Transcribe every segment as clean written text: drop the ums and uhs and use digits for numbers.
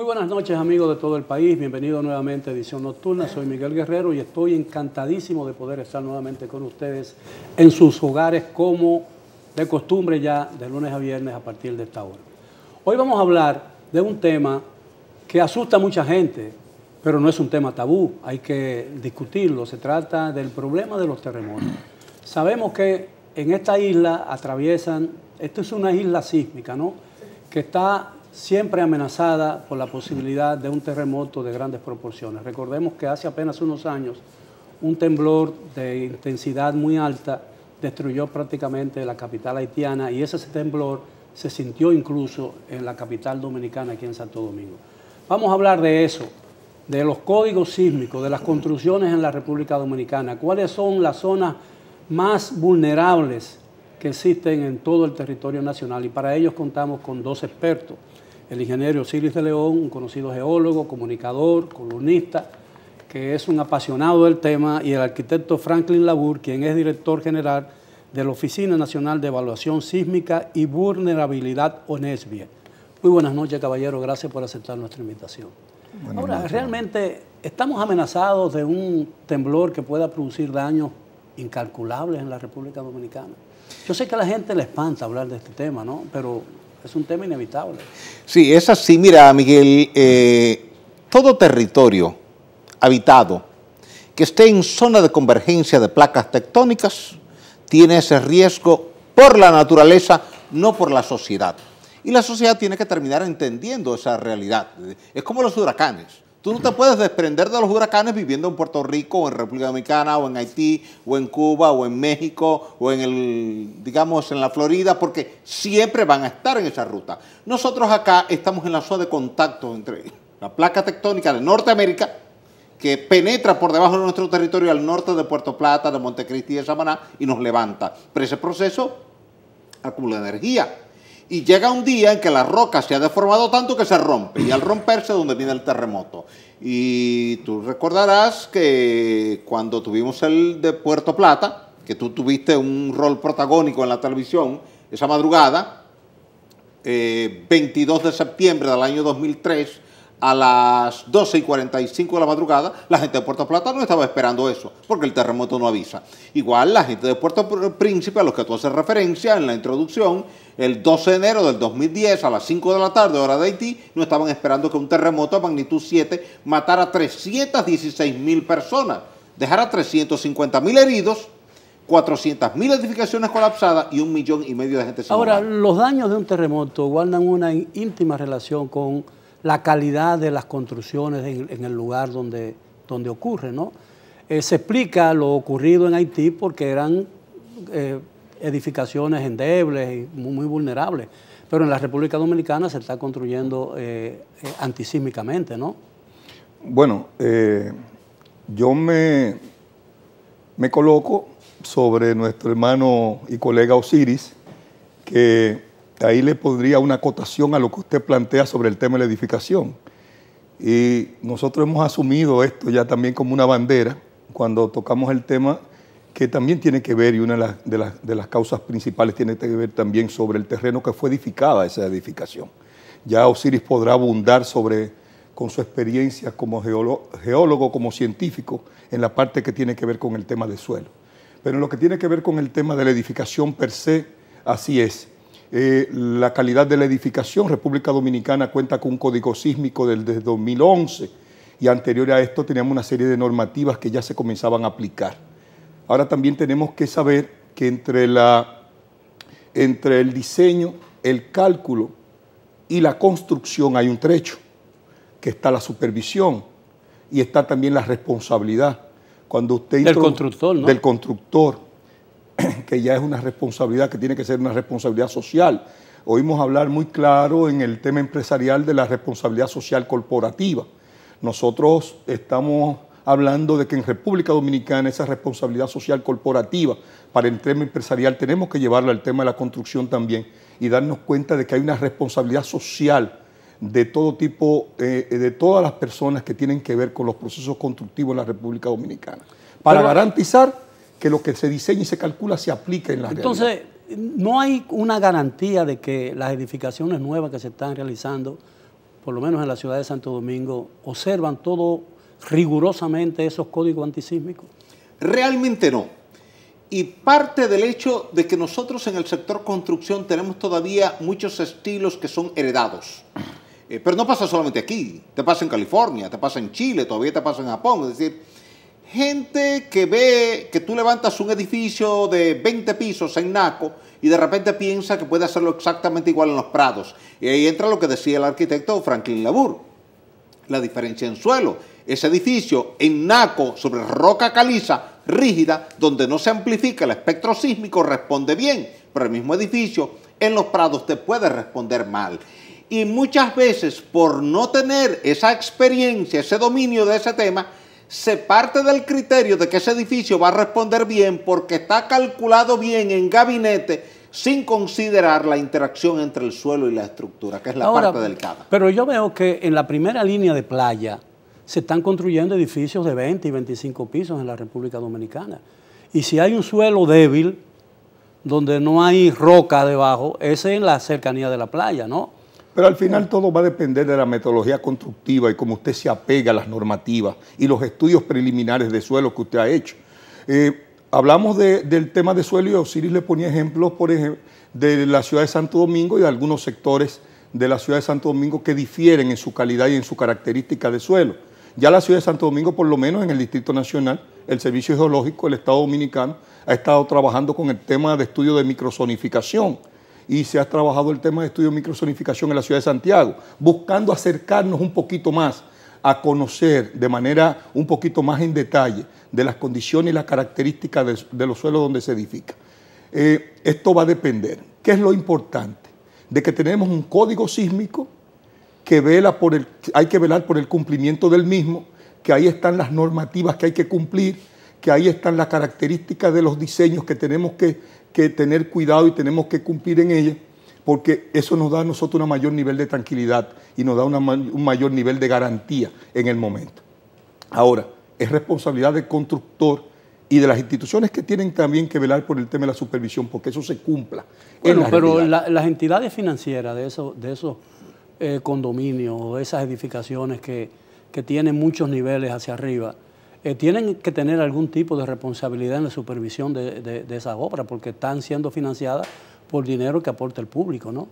Muy buenas noches, amigos de todo el país. Bienvenidos nuevamente a Edición Nocturna. Soy Miguel Guerrero y estoy encantadísimo de poder estar nuevamente con ustedes en sus hogares como de costumbre ya de lunes a viernes a partir de esta hora. Hoy vamos a hablar de un tema que asusta a mucha gente, pero no es un tema tabú, hay que discutirlo. Se trata del problema de los terremotos. Sabemos que en esta isla atraviesan, esto es una isla sísmica, ¿no?, que está siempre amenazada por la posibilidad de un terremoto de grandes proporciones. Recordemos que hace apenas unos años un temblor de intensidad muy alta destruyó prácticamente la capital haitiana y ese temblor se sintió incluso en la capital dominicana, aquí en Santo Domingo. Vamos a hablar de eso, de los códigos sísmicos, de las construcciones en la República Dominicana, cuáles son las zonas más vulnerables que existen en todo el territorio nacional, y para ellos contamos con dos expertos: el ingeniero Osiris de León, un conocido geólogo, comunicador, columnista, que es un apasionado del tema, y el arquitecto Franklin Labour, quien es director general de la Oficina Nacional de Evaluación Sísmica y Vulnerabilidad, ONESVIE. Muy buenas noches, caballero, gracias por aceptar nuestra invitación. Ahora, realmente estamos amenazados de un temblor que pueda producir daños incalculables en la República Dominicana. Yo sé que a la gente le espanta hablar de este tema, ¿no?, pero es un tema inevitable. Sí, es así. Mira, Miguel, todo territorio habitado que esté en zona de convergencia de placas tectónicas tiene ese riesgo por la naturaleza, no por la sociedad. Y la sociedad tiene que terminar entendiendo esa realidad. Es como los huracanes. Tú no te puedes desprender de los huracanes viviendo en Puerto Rico, o en República Dominicana, o en Haití, o en Cuba, o en México, o en la Florida, porque siempre van a estar en esa ruta. Nosotros acá estamos en la zona de contacto entre la placa tectónica de Norteamérica, que penetra por debajo de nuestro territorio al norte de Puerto Plata, de Montecristi y de Samaná, y nos levanta. Pero ese proceso acumula energía. Y llega un día en que la roca se ha deformado tanto que se rompe, y al romperse es donde viene el terremoto. Y tú recordarás que cuando tuvimos el de Puerto Plata, que tú tuviste un rol protagónico en la televisión, esa madrugada, 22 de septiembre del año 2003, a las 12:45 de la madrugada, la gente de Puerto Plata no estaba esperando eso, porque el terremoto no avisa. Igual la gente de Puerto Príncipe, a los que tú haces referencia en la introducción, el 12 de enero del 2010 a las 5 de la tarde, hora de Haití, no estaban esperando que un terremoto a magnitud 7 matara a 316.000 personas, dejara 350.000 heridos, 400.000 edificaciones colapsadas y 1,5 millones de gente sin hogar. Ahora, los daños de un terremoto guardan una íntima relación con la calidad de las construcciones en el lugar donde ocurre, ¿no? Se explica lo ocurrido en Haití porque eran edificaciones endebles y muy vulnerables, pero en la República Dominicana se está construyendo antisísmicamente, ¿no? Bueno, yo me coloco sobre nuestro hermano y colega Osiris, que ahí le pondría una acotación a lo que usted plantea sobre el tema de la edificación. Y nosotros hemos asumido esto ya también como una bandera cuando tocamos el tema, que también tiene que ver, y una de las causas principales tiene que ver también sobre el terreno que fue edificada esa edificación. Ya Osiris podrá abundar con su experiencia como geólogo, como científico, en la parte que tiene que ver con el tema del suelo. Pero en lo que tiene que ver con el tema de la edificación per se, así es. La calidad de la edificación, República Dominicana cuenta con un código sísmico desde 2011, y anterior a esto teníamos una serie de normativas que ya se comenzaban a aplicar. Ahora también tenemos que saber que entre el diseño, el cálculo y la construcción hay un trecho, que está la supervisión y está también la responsabilidad. Cuando usted del constructor, ¿no? Del constructor, que ya es una responsabilidad que tiene que ser una responsabilidad social. Oímos hablar muy claro en el tema empresarial de la responsabilidad social corporativa. Nosotros estamos hablando de que en República Dominicana esa responsabilidad social corporativa para el tema empresarial tenemos que llevarla al tema de la construcción también, y darnos cuenta de que hay una responsabilidad social de todo tipo, de todas las personas que tienen que ver con los procesos constructivos en la República Dominicana, para garantizar que lo que se diseña y se calcula se aplica en la realidad. Entonces, no hay una garantía de que las edificaciones nuevas que se están realizando por lo menos en la ciudad de Santo Domingo, observan todo rigurosamente esos códigos antisísmicos? Realmente no. Y parte del hecho de que nosotros en el sector construcción tenemos todavía muchos estilos que son heredados. Pero no pasa solamente aquí, te pasa en California, te pasa en Chile, todavía te pasa en Japón. Es decir, gente que ve que tú levantas un edificio de 20 pisos en Naco y de repente piensa que puede hacerlo exactamente igual en Los Prados. Y ahí entra lo que decía el arquitecto Franklin LaBour, la diferencia en suelo. Ese edificio en Naco, sobre roca caliza, rígida, donde no se amplifica el espectro sísmico, responde bien, pero el mismo edificio en Los Prados te puede responder mal. Y muchas veces, por no tener esa experiencia, ese dominio de ese tema, se parte del criterio de que ese edificio va a responder bien porque está calculado bien en gabinete sin considerar la interacción entre el suelo y la estructura, que es la parte delicada. Pero yo veo que en la primera línea de playa se están construyendo edificios de 20 y 25 pisos en la República Dominicana. Y si hay un suelo débil, donde no hay roca debajo, ese es en la cercanía de la playa, ¿no? Pero al final todo va a depender de la metodología constructiva y cómo usted se apega a las normativas y los estudios preliminares de suelo que usted ha hecho. Hablamos del tema de suelo y Osiris le ponía ejemplos, por ejemplo, de la ciudad de Santo Domingo y de algunos sectores de la ciudad de Santo Domingo que difieren en su calidad y en su característica de suelo. Ya la ciudad de Santo Domingo, por lo menos en el Distrito Nacional, el Servicio Geológico del Estado Dominicano ha estado trabajando con el tema de estudio de microzonificación y se ha trabajado el tema de estudio de microzonificación en la ciudad de Santiago, buscando acercarnos un poquito más a conocer de manera un poquito más en detalle de las condiciones y las características de los suelos donde se edifica. Esto va a depender. ¿Qué es lo importante? De que tenemos un código sísmico que hay que velar por el cumplimiento del mismo, que ahí están las normativas que hay que cumplir, que ahí están las características de los diseños que tenemos que tener cuidado y tenemos que cumplir en ellas, porque eso nos da a nosotros un mayor nivel de tranquilidad y nos da un mayor nivel de garantía en el momento. Ahora, es responsabilidad del constructor y de las instituciones que tienen también que velar por el tema de la supervisión, porque eso se cumpla. Bueno, pero las entidades financieras de esos condominios o esas edificaciones que tienen muchos niveles hacia arriba, tienen que tener algún tipo de responsabilidad en la supervisión de esas obras, porque están siendo financiadas por dinero que aporta el público, ¿no?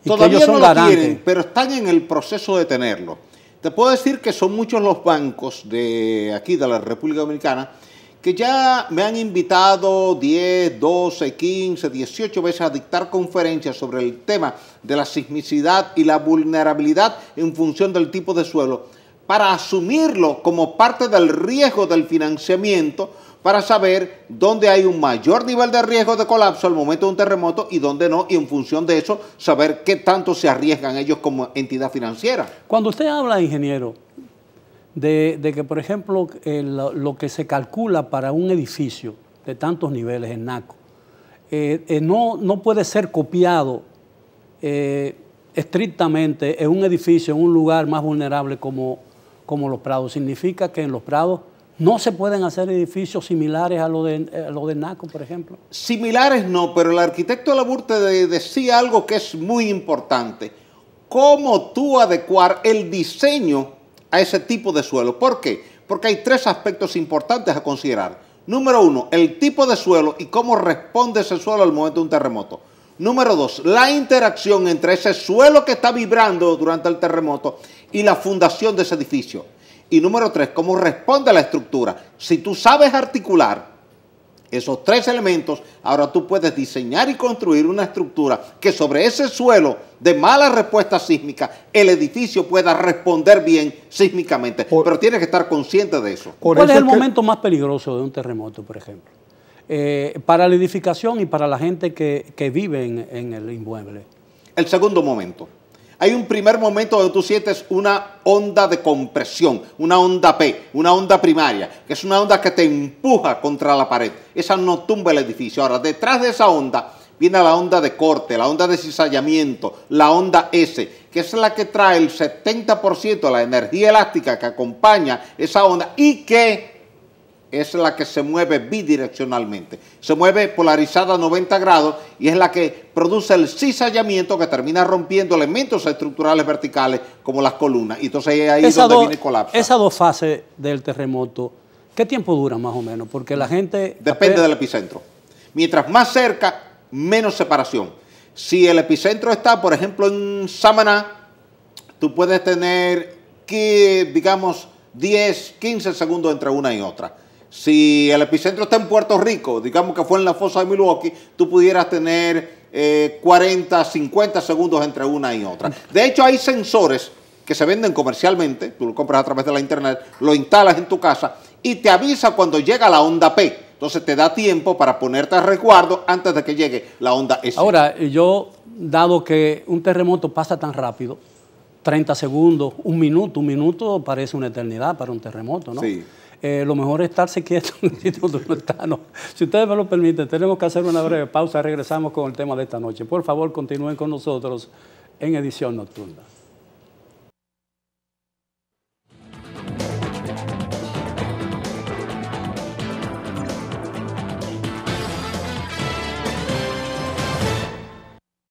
Y todavía que ellos son no lo garantes. tienen, pero están en el proceso de tenerlo. Te puedo decir que son muchos los bancos de aquí, de la República Dominicana, que ya me han invitado 10, 12, 15, 18 veces a dictar conferencias sobre el tema de la sismicidad y la vulnerabilidad en función del tipo de suelo, para asumirlo como parte del riesgo del financiamiento, para saber dónde hay un mayor nivel de riesgo de colapso al momento de un terremoto y dónde no, y en función de eso saber qué tanto se arriesgan ellos como entidad financiera. Cuando usted habla, ingeniero, de que, por ejemplo, lo que se calcula para un edificio de tantos niveles en Naco no puede ser copiado estrictamente en un edificio, en un lugar más vulnerable como Los Prados. Significa que en Los Prados no se pueden hacer edificios similares a lo de Naco, por ejemplo. Similares no, pero el arquitecto LaBour te decía algo que es muy importante. ¿Cómo tú adecuar el diseño a ese tipo de suelo? ¿Por qué? Porque hay tres aspectos importantes a considerar. Número uno, el tipo de suelo y cómo responde ese suelo al momento de un terremoto. Número dos, la interacción entre ese suelo que está vibrando durante el terremoto y la fundación de ese edificio. Y número tres, cómo responde la estructura. Si tú sabes articular esos tres elementos, ahora tú puedes diseñar y construir una estructura que sobre ese suelo de mala respuesta sísmica, el edificio pueda responder bien sísmicamente. Pero tienes que estar consciente de eso. ¿Cuál es el momento más peligroso de un terremoto, por ejemplo? Para la edificación y para la gente que vive en el inmueble. El segundo momento. Hay un primer momento donde tú sientes una onda de compresión, una onda P, una onda primaria, que es una onda que te empuja contra la pared. Esa no tumba el edificio. Ahora, detrás de esa onda viene la onda de corte, la onda de cizallamiento, la onda S, que es la que trae el 70% de la energía elástica que acompaña esa onda y que es la que se mueve bidireccionalmente. Se mueve polarizada a 90 grados y es la que produce el cizallamiento que termina rompiendo elementos estructurales verticales como las columnas. Y entonces ahí es donde viene el colapso. Esas dos fases del terremoto, ¿qué tiempo duran más o menos? Porque la gente... Depende del epicentro. Mientras más cerca, menos separación. Si el epicentro está, por ejemplo, en Samaná, tú puedes tener, digamos, 10, 15 segundos entre una y otra. Si el epicentro está en Puerto Rico, digamos que fue en la fosa de Milwaukee, tú pudieras tener 40, 50 segundos entre una y otra. De hecho, hay sensores que se venden comercialmente, tú lo compras a través de la internet, lo instalas en tu casa y te avisa cuando llega la onda P. Entonces te da tiempo para ponerte a resguardo antes de que llegue la onda S. Ahora, dado que un terremoto pasa tan rápido, 30 segundos, un minuto parece una eternidad para un terremoto, ¿no? Sí. Lo mejor es estarse quieto en el sitio donde uno está, ¿no? Si ustedes me lo permiten, tenemos que hacer una breve pausa. Regresamos con el tema de esta noche. Por favor, continúen con nosotros en Edición Nocturna.